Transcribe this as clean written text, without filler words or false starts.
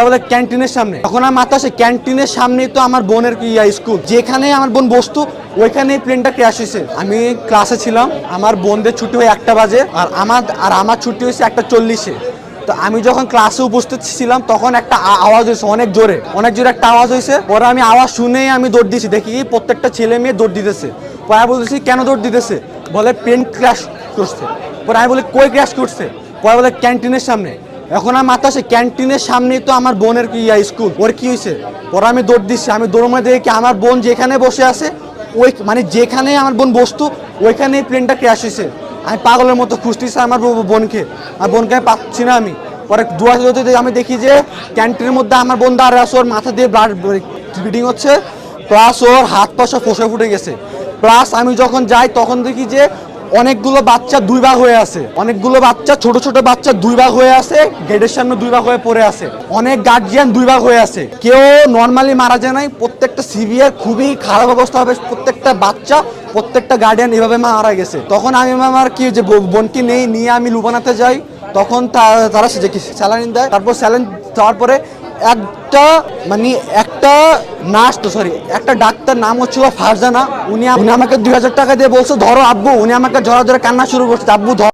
বলে ক্যান্টিনের সামনে। তখন আমার মাথা আসে ক্যান্টিনের সামনে তো আমার বোনের স্কুল, যেখানে আমার বোন বসতো ওইখানে প্লেনটা ক্র্যাশ হয়েছে। আমি ক্লাসে ছিলাম, আমার বোনদের ছুটি হয় 1টা বাজে আর আমার ছুটি হয়েছে 1টা 40-এ। তো আমি যখন ক্লাসে উপস্থিত ছিলাম তখন একটা আওয়াজ হয়েছে অনেক জোরে একটা আওয়াজ হয়েছে। পরে আমি আওয়াজ শুনেই আমি দৌড় দিয়েছি, দেখি প্রত্যেকটা ছেলে মেয়ে দৌড় দিতেছে। পরে আমি বলতেছি কেন দৌড় দিতেছে, বলে প্লেন ক্র্যাশ করছে। পরে আমি বলি কই ক্র্যাশ করছে, পরে বলে ক্যান্টিনের সামনে। এখন আমার মাথা আসে ক্যান্টিনের সামনেই তো আমার বোনের স্কুল, ওর কি হয়েছে। পরে আমি দৌড় দিচ্ছি, আমি দৌড় মারে দেখি আমার বোন যেখানে বসে আছে ওই মানে যেখানে আমার বোন বসতো ওইখানেই প্লেনটা ক্র্যাশ হয়েছে। আমি পাগলের মতো খুঁজতেছি আমার বোনকে, আর বোনকে আমি পাচ্ছি না। আমি পরে দুয়া আমি দেখি যে ক্যান্টিনের মধ্যে আমার বোন দাঁড়িয়ে আছে, ওর মাথা দিয়ে ব্লাড ব্লিডিং হচ্ছে, প্লাস ওর হাত পা সব ফোসা ফুটে গেছে। প্লাস আমি যখন যাই তখন দেখি যে অনেকগুলো বাচ্চা 2 ভাগ হয়ে আছে, অনেকগুলো বাচ্চা ছোট ছোট বাচ্চা 2 ভাগ হয়ে আছে, গেটের সামনে 2 ভাগ হয়ে পড়ে আছে, অনেক গার্জিয়ান 2 ভাগ হয়ে আছে। কেউ নর্মালি মারা যায় নাই, প্রত্যেকটা সিভিয়ার খুবই খারাপ অবস্থা হবে, প্রত্যেকটা বাচ্চা প্রত্যেকটা গার্ডিয়ান এভাবে মারা গেছে। তখন আমি আমার কি যে বোনকে নিয়ে আমি লুবানাতে যাই, তখন তারা স্যালাইন দেয়। তারপর স্যালাইন দেওয়ার পরে একটা নার্স একটা ডাক্তার, নাম হচ্ছিল ফারজানা, উনি আমাকে 2000 টাকা দিয়ে বলছে ধরো আব্বু। উনি আমাকে ধরে ধরে কান্না শুরু করছে, আব্বু ধর।